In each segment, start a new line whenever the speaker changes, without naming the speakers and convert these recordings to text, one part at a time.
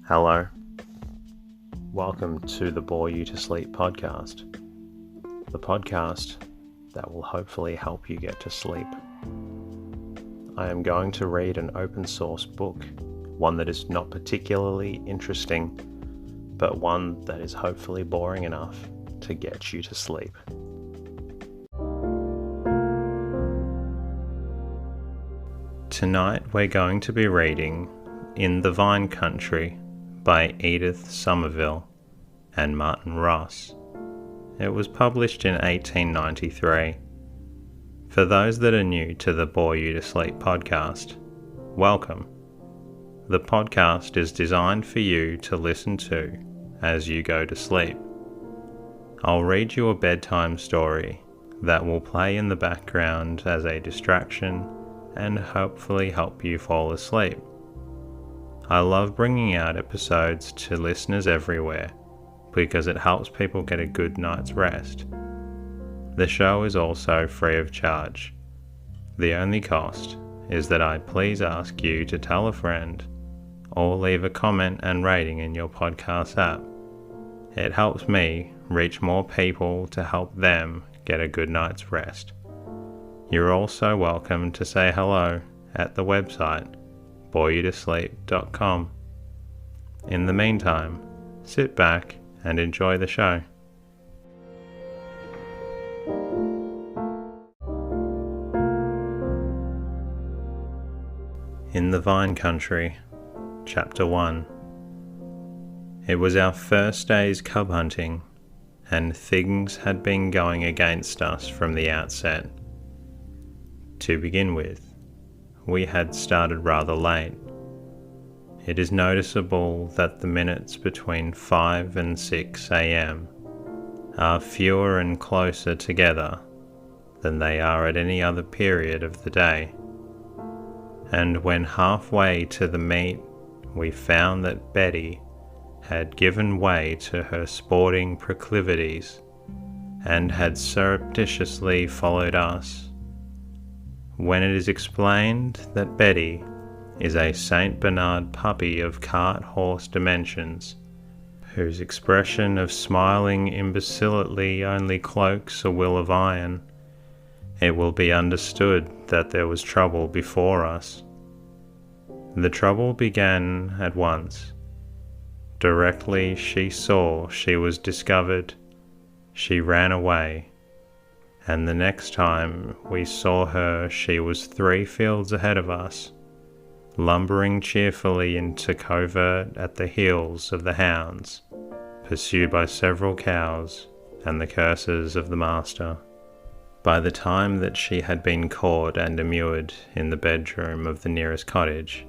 Hello. Welcome to the Bore You to Sleep podcast. The podcast that will hopefully help you get to sleep. I am going to read an open source book, one that is not particularly interesting, but one that is hopefully boring enough to get you to sleep. Tonight we're going to be reading In the Vine Country by Edith Somerville and Martin Ross. It was published in 1893. For those that are new to the Bore You to Sleep podcast, welcome. The podcast is designed for you to listen to as you go to sleep. I'll read you a bedtime story that will play in the background as a distraction and hopefully help you fall asleep. I love bringing out episodes to listeners everywhere because it helps people get a good night's rest. The show is also free of charge. The only cost is that I please ask you to tell a friend or leave a comment and rating in your podcast app. It helps me reach more people to help them get a good night's rest. You're also welcome to say hello at the website boreyoutosleep.com. In the meantime, sit back and enjoy the show. In the Vine Country, Chapter 1. It was our first day's cub hunting, and things had been going against us from the outset. To begin with, we had started rather late. It is noticeable that the minutes between 5 and 6 a.m. are fewer and closer together than they are at any other period of the day. And when halfway to the meet, we found that Betty had given way to her sporting proclivities and had surreptitiously followed us. When it is explained that Betty is a Saint Bernard puppy of cart horse dimensions, whose expression of smiling imbecility only cloaks a will of iron, it will be understood that there was trouble before us. The trouble began at once. Directly she saw she was discovered, she ran away. And the next time we saw her, she was 3 fields ahead of us, lumbering cheerfully into covert at the heels of the hounds, pursued by several cows and the curses of the master. By the time that she had been caught and immured in the bedroom of the nearest cottage,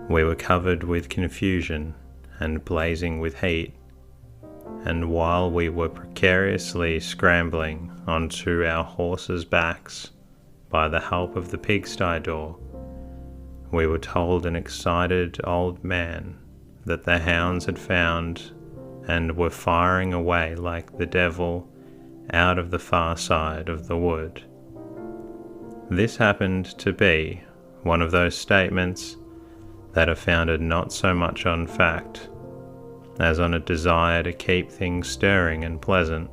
we were covered with confusion and blazing with heat. And while we were precariously scrambling onto our horses' backs by the help of the pigsty door, we were told an excited old man that the hounds had found and were firing away like the devil out of the far side of the wood. This happened to be one of those statements that are founded not so much on fact as on a desire to keep things stirring and pleasant,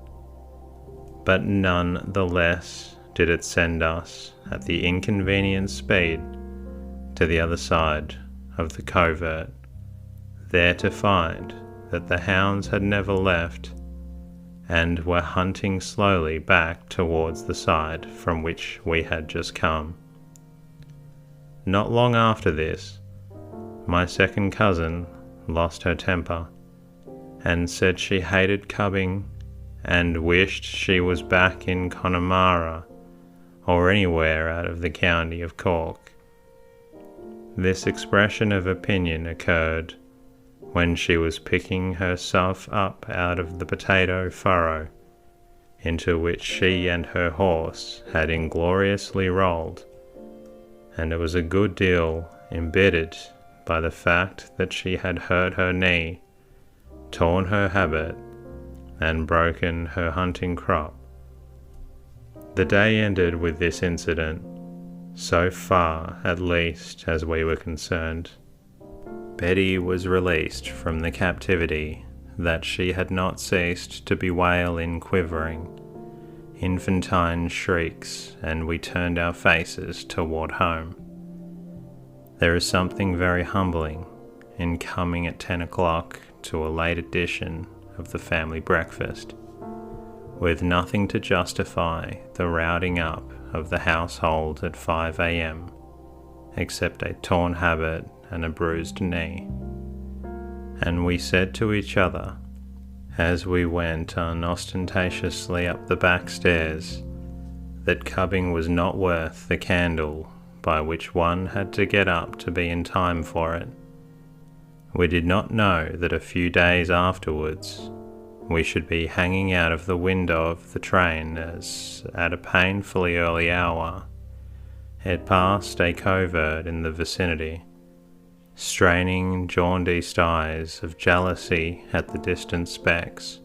but none the less did it send us at the inconvenient speed to the other side of the covert, there to find that the hounds had never left and were hunting slowly back towards the side from which we had just come. Not long after this, my second cousin lost her temper and said she hated cubbing and wished she was back in Connemara or anywhere out of the county of Cork. This expression of opinion occurred when she was picking herself up out of the potato furrow into which she and her horse had ingloriously rolled, and it was a good deal embittered by the fact that she had hurt her knee, torn her habit, and broken her hunting crop. The day ended with this incident, so far at least as we were concerned. Betty was released from the captivity that she had not ceased to bewail in quivering, infantine shrieks, and we turned our faces toward home. There is something very humbling in coming at 10 o'clock to a late edition of the family breakfast, with nothing to justify the routing up of the household at 5 a.m. except a torn habit and a bruised knee. And we said to each other, as we went unostentatiously up the back stairs, that cubbing was not worth the candle by which one had to get up to be in time for it. We did not know that a few days afterwards we should be hanging out of the window of the train as, at a painfully early hour, it passed a covert in the vicinity, straining jaundiced eyes of jealousy at the distant specks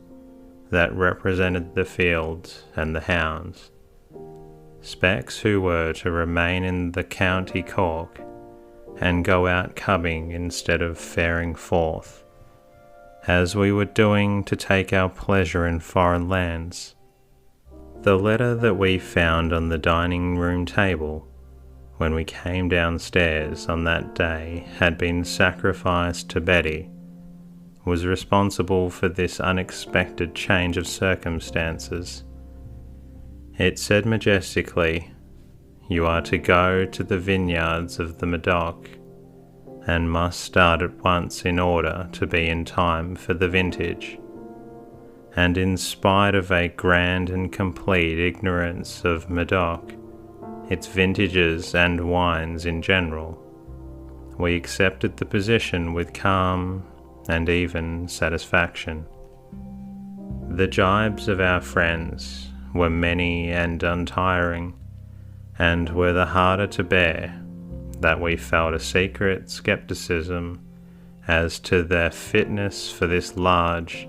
that represented the fields and the hounds, specks who were to remain in the county Cork and go out cubbing instead of faring forth, as we were doing to take our pleasure in foreign lands. The letter that we found on the dining room table when we came downstairs on that day had been sacrificed to Betty, was responsible for this unexpected change of circumstances. It said majestically, "You are to go to the vineyards of the Medoc, and must start at once in order to be in time for the vintage." And in spite of a grand and complete ignorance of Medoc, its vintages and wines in general, we accepted the position with calm and even satisfaction. The jibes of our friends were many and untiring, and were the harder to bear that we felt a secret skepticism as to their fitness for this large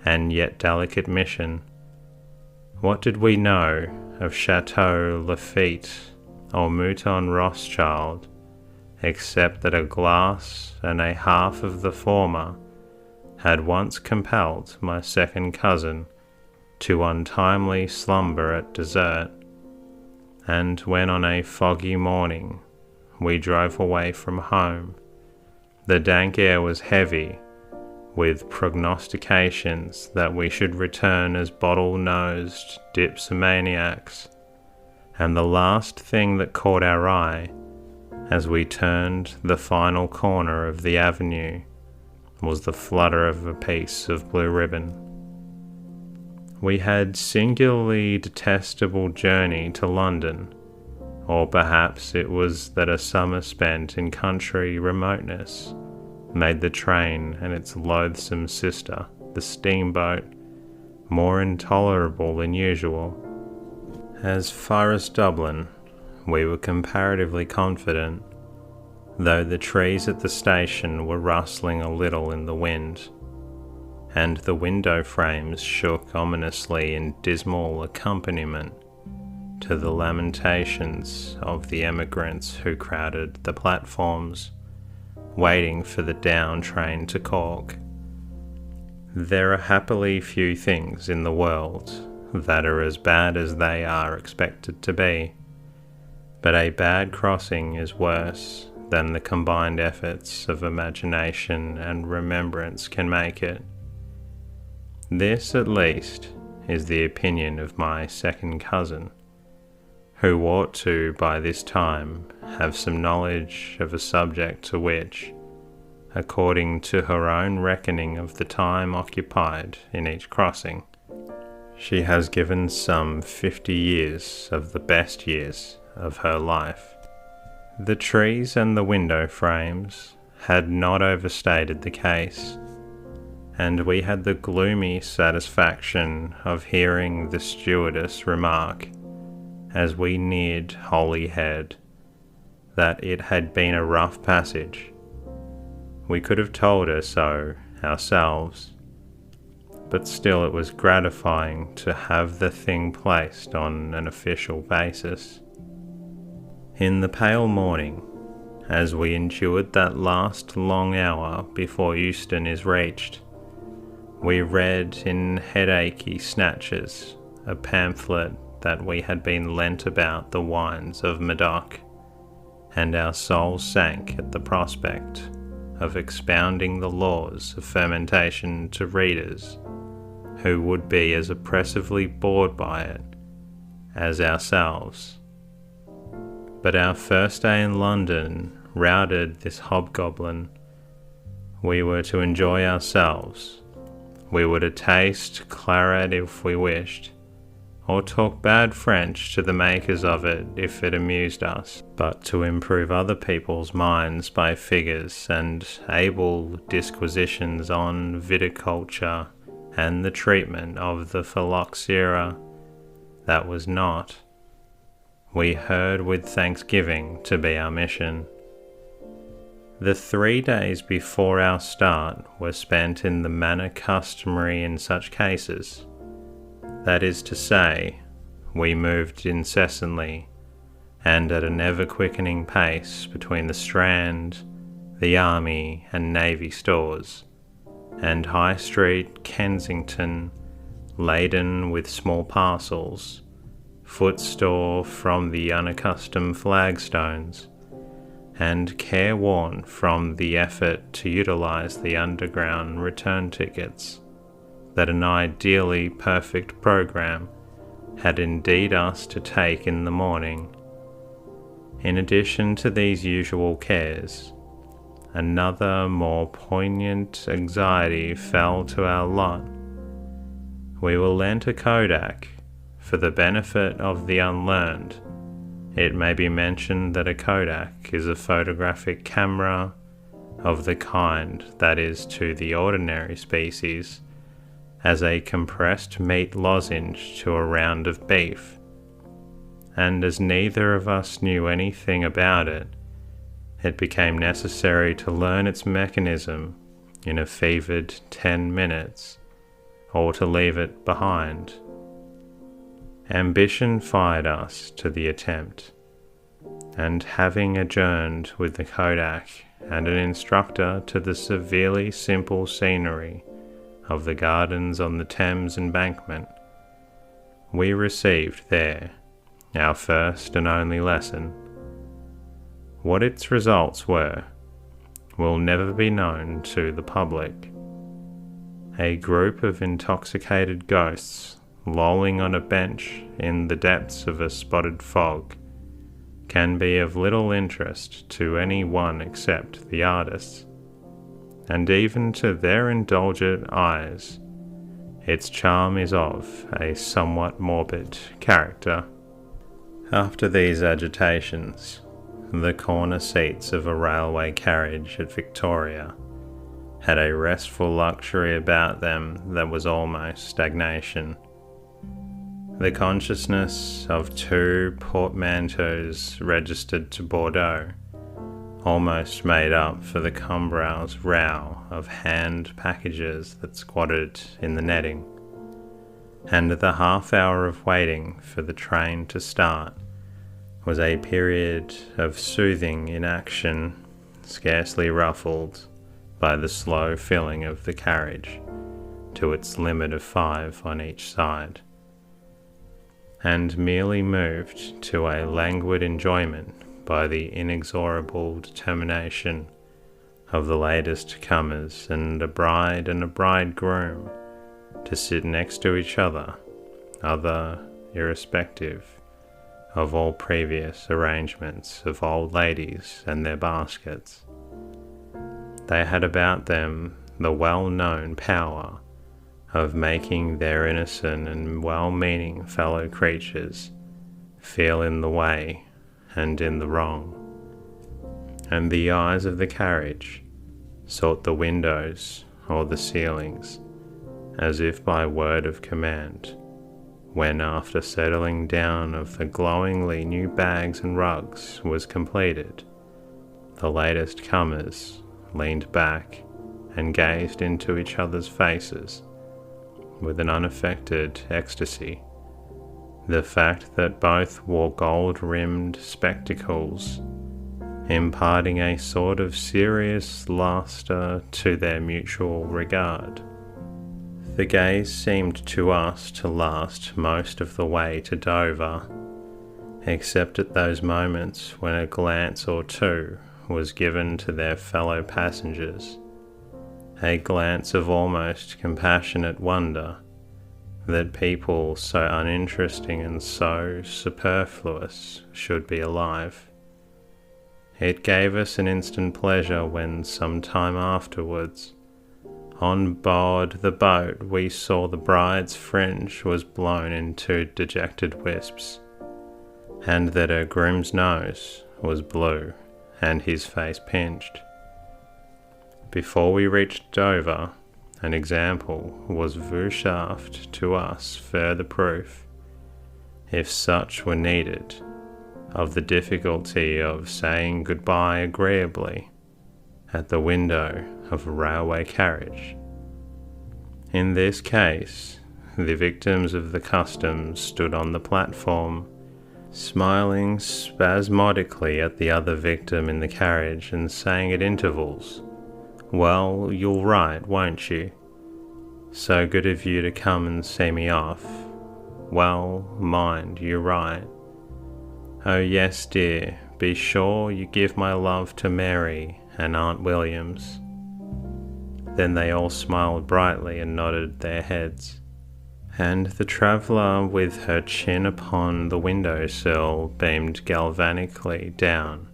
and yet delicate mission. What did we know of Chateau Lafite or Mouton Rothschild, except that a glass and a half of the former had once compelled my second cousin to untimely slumber at dessert, and when on a foggy morning we drove away from home, the dank air was heavy with prognostications that we should return as bottle-nosed dipsomaniacs, and the last thing that caught our eye as we turned the final corner of the avenue was the flutter of a piece of blue ribbon. We had singularly detestable journey to London, or perhaps it was that a summer spent in country remoteness made the train and its loathsome sister, the steamboat, more intolerable than usual. As far as Dublin, we were comparatively confident, though the trees at the station were rustling a little in the wind, and the window frames shook ominously in dismal accompaniment to the lamentations of the emigrants who crowded the platforms, waiting for the down train to Cork. There are happily few things in the world that are as bad as they are expected to be, but a bad crossing is worse than the combined efforts of imagination and remembrance can make it. This, at least, is the opinion of my second cousin, who ought to, by this time, have some knowledge of a subject to which, according to her own reckoning of the time occupied in each crossing, she has given some 50 years of the best years of her life. The trees and the window frames had not overstated the case, and we had the gloomy satisfaction of hearing the stewardess remark, as we neared Holyhead, that it had been a rough passage. We could have told her so ourselves, but still it was gratifying to have the thing placed on an official basis. In the pale morning, as we endured that last long hour before Euston is reached. We read in headachy snatches a pamphlet that we had been lent about the wines of Medoc, and our souls sank at the prospect of expounding the laws of fermentation to readers who would be as oppressively bored by it as ourselves. But our first day in London routed this hobgoblin. We were to enjoy ourselves. We were to taste claret if we wished, or talk bad French to the makers of it if it amused us, but to improve other people's minds by figures and able disquisitions on viticulture and the treatment of the phylloxera. That was not. We heard with thanksgiving to be our mission. The 3 days before our start were spent in the manner customary in such cases. That is to say, we moved incessantly and at an ever-quickening pace between the Strand, the Army and Navy stores, and High Street, Kensington, laden with small parcels, footstore from the unaccustomed flagstones, and careworn from the effort to utilize the underground return tickets that an ideally perfect program had indeed us to take in the morning. In addition to these usual cares, another more poignant anxiety fell to our lot. We were lent a kodak for the benefit of the unlearned. It may be mentioned that a kodak is a photographic camera of the kind that is to the ordinary species as a compressed meat lozenge to a round of beef, and as neither of us knew anything about it, it became necessary to learn its mechanism in a fevered 10 minutes, or to leave it behind. Ambition fired us to the attempt, and having adjourned with the kodak and an instructor to the severely simple scenery of the gardens on the Thames embankment, we received there our first and only lesson. What its results were will never be known to the public. A group of intoxicated ghosts lolling on a bench in the depths of a spotted fog can be of little interest to any one except the artists, and even to their indulgent eyes its charm is of a somewhat morbid character. After these agitations, the corner seats of a railway carriage at Victoria had a restful luxury about them that was almost stagnation. The consciousness of 2 portmanteaus registered to Bordeaux almost made up for the cumbrow's row of hand packages that squatted in the netting, and the half hour of waiting for the train to start was a period of soothing inaction, scarcely ruffled by the slow filling of the carriage to its limit of 5 on each side, and merely moved to a languid enjoyment by the inexorable determination of the latest comers and a bride and a bridegroom to sit next to each other, irrespective of all previous arrangements of old ladies and their baskets. They had about them the well-known power of making their innocent and well-meaning fellow creatures feel in the way and in the wrong, and the eyes of the carriage sought the windows or the ceilings as if by word of command, when after settling down of the glowingly new bags and rugs was completed, the latest comers leaned back and gazed into each other's faces with an unaffected ecstasy. The fact that both wore gold-rimmed spectacles imparting a sort of serious lustre to their mutual regard. The gaze seemed to us to last most of the way to Dover, except at those moments when a glance or two was given to their fellow passengers, a glance of almost compassionate wonder that people so uninteresting and so superfluous should be alive. It gave us an instant pleasure when, some time afterwards, on board the boat we saw the bride's fringe was blown into dejected wisps, and that her groom's nose was blue and his face pinched. Before we reached Dover, an example was vouchsafed to us, further proof, if such were needed, of the difficulty of saying goodbye agreeably at the window of a railway carriage. In this case, the victims of the customs stood on the platform, smiling spasmodically at the other victim in the carriage and saying at intervals, "Well, you'll write, won't you? So good of you to come and see me off. Well, mind you write. Oh yes, dear, be sure you give my love to Mary and Aunt Williams." Then they all smiled brightly and nodded their heads, and the traveller with her chin upon the window-sill beamed galvanically down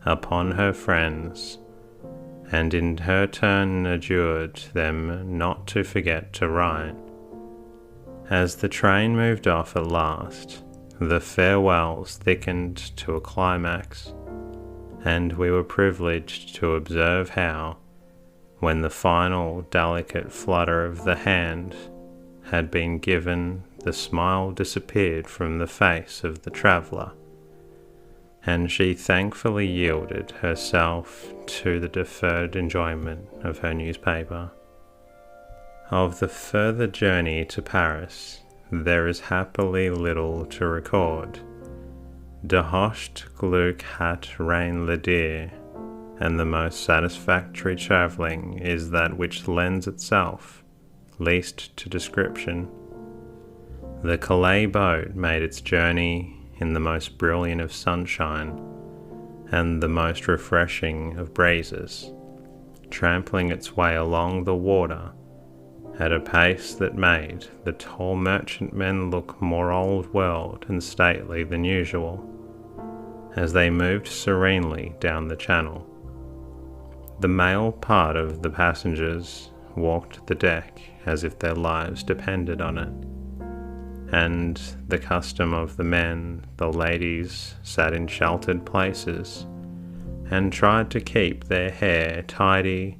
upon her friends, and in her turn adjured them not to forget to write. As the train moved off at last, the farewells thickened to a climax, and we were privileged to observe how, when the final delicate flutter of the hand had been given, the smile disappeared from the face of the traveller, and she thankfully yielded herself to the deferred enjoyment of her newspaper. Of the further journey to Paris, there is happily little to record. De Hocht Gluck hat rein le dire, and the most satisfactory travelling is that which lends itself least to description. The Calais boat made its journey in the most brilliant of sunshine and the most refreshing of breezes, trampling its way along the water at a pace that made the tall merchantmen look more old-world and stately than usual, as they moved serenely down the channel. The male part of the passengers walked the deck as if their lives depended on it, and the custom of the men, the ladies sat in sheltered places and tried to keep their hair tidy,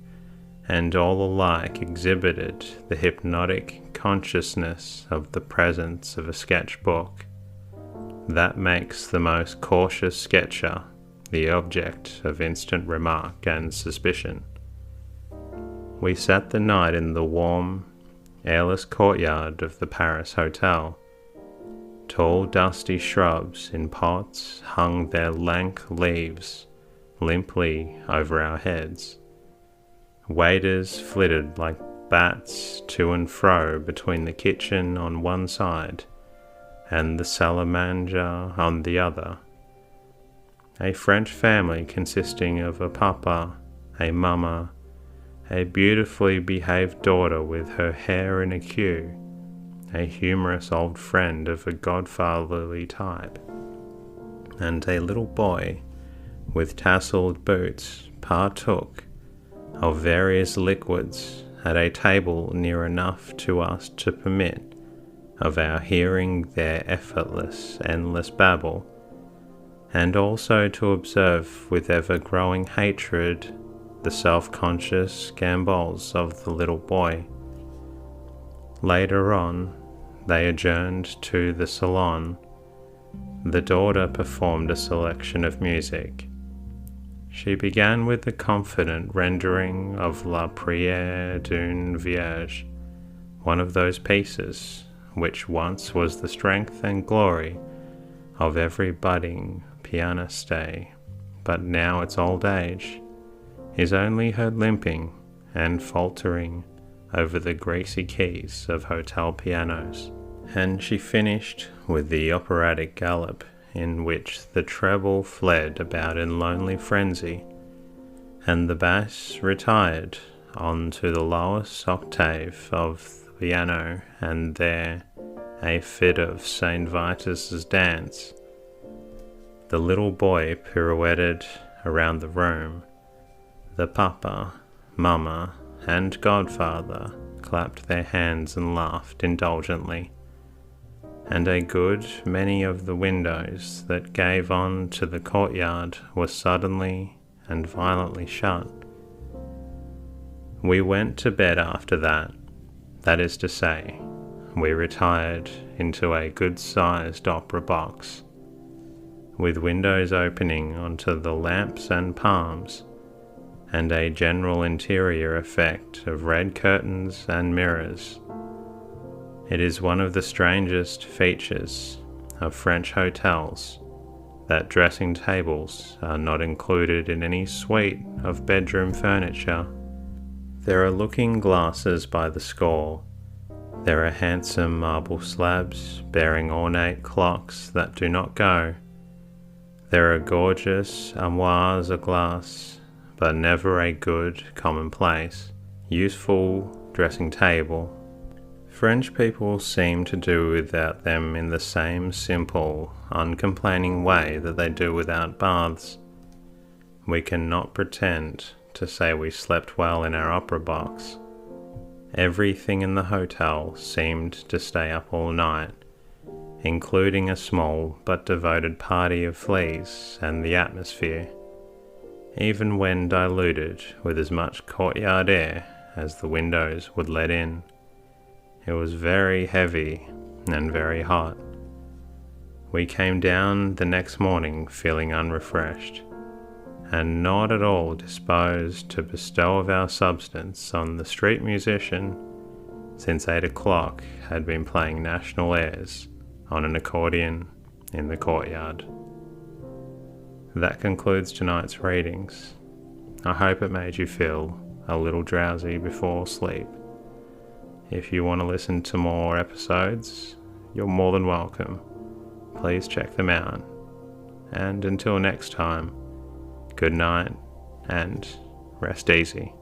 and all alike exhibited the hypnotic consciousness of the presence of a sketchbook that makes the most cautious sketcher the object of instant remark and suspicion. We sat the night in the warm, airless courtyard of the Paris hotel. Tall dusty shrubs in pots hung their lank leaves limply over our heads. Waiters flitted like bats to and fro between the kitchen on one side and the salle à manger on the other. A French family consisting of a papa, a mamma, a beautifully behaved daughter with her hair in a queue, a humorous old friend of a godfatherly type, and a little boy with tasselled boots partook of various liquids at a table near enough to us to permit of our hearing their effortless, endless babble, and also to observe with ever-growing hatred the self-conscious gambols of the little boy. Later on, they adjourned to the salon. The daughter performed a selection of music. She began with the confident rendering of La Prière d'une Vierge, one of those pieces which once was the strength and glory of every budding pianiste, but now its old age is only heard limping and faltering over the greasy keys of hotel pianos. And she finished with the operatic gallop in which the treble fled about in lonely frenzy, and the bass retired on to the lowest octave of the piano, and there a fit of St. Vitus's dance. The little boy pirouetted around the room. The papa, mamma, and godfather clapped their hands and laughed indulgently, and a good many of the windows that gave on to the courtyard were suddenly and violently shut. We went to bed after that. That is to say, we retired into a good-sized opera box, with windows opening onto the lamps and palms, and a general interior effect of red curtains and mirrors. It is one of the strangest features of French hotels that dressing tables are not included in any suite of bedroom furniture. There are looking glasses by the score. There are handsome marble slabs bearing ornate clocks that do not go. There are gorgeous armoires of glass, but never a good, commonplace, useful dressing table. French people seem to do without them in the same simple, uncomplaining way that they do without baths. We cannot pretend to say we slept well in our opera box. Everything in the hotel seemed to stay up all night, including a small but devoted party of fleas and the atmosphere, even when diluted with as much courtyard air as the windows would let in. It was very heavy and very hot. We came down the next morning feeling unrefreshed, and not at all disposed to bestow of our substance on the street musician, since 8 o'clock had been playing national airs on an accordion in the courtyard. That concludes tonight's readings. I hope it made you feel a little drowsy before sleep. If you want to listen to more episodes, you're more than welcome. Please check them out. And until next time, good night and rest easy.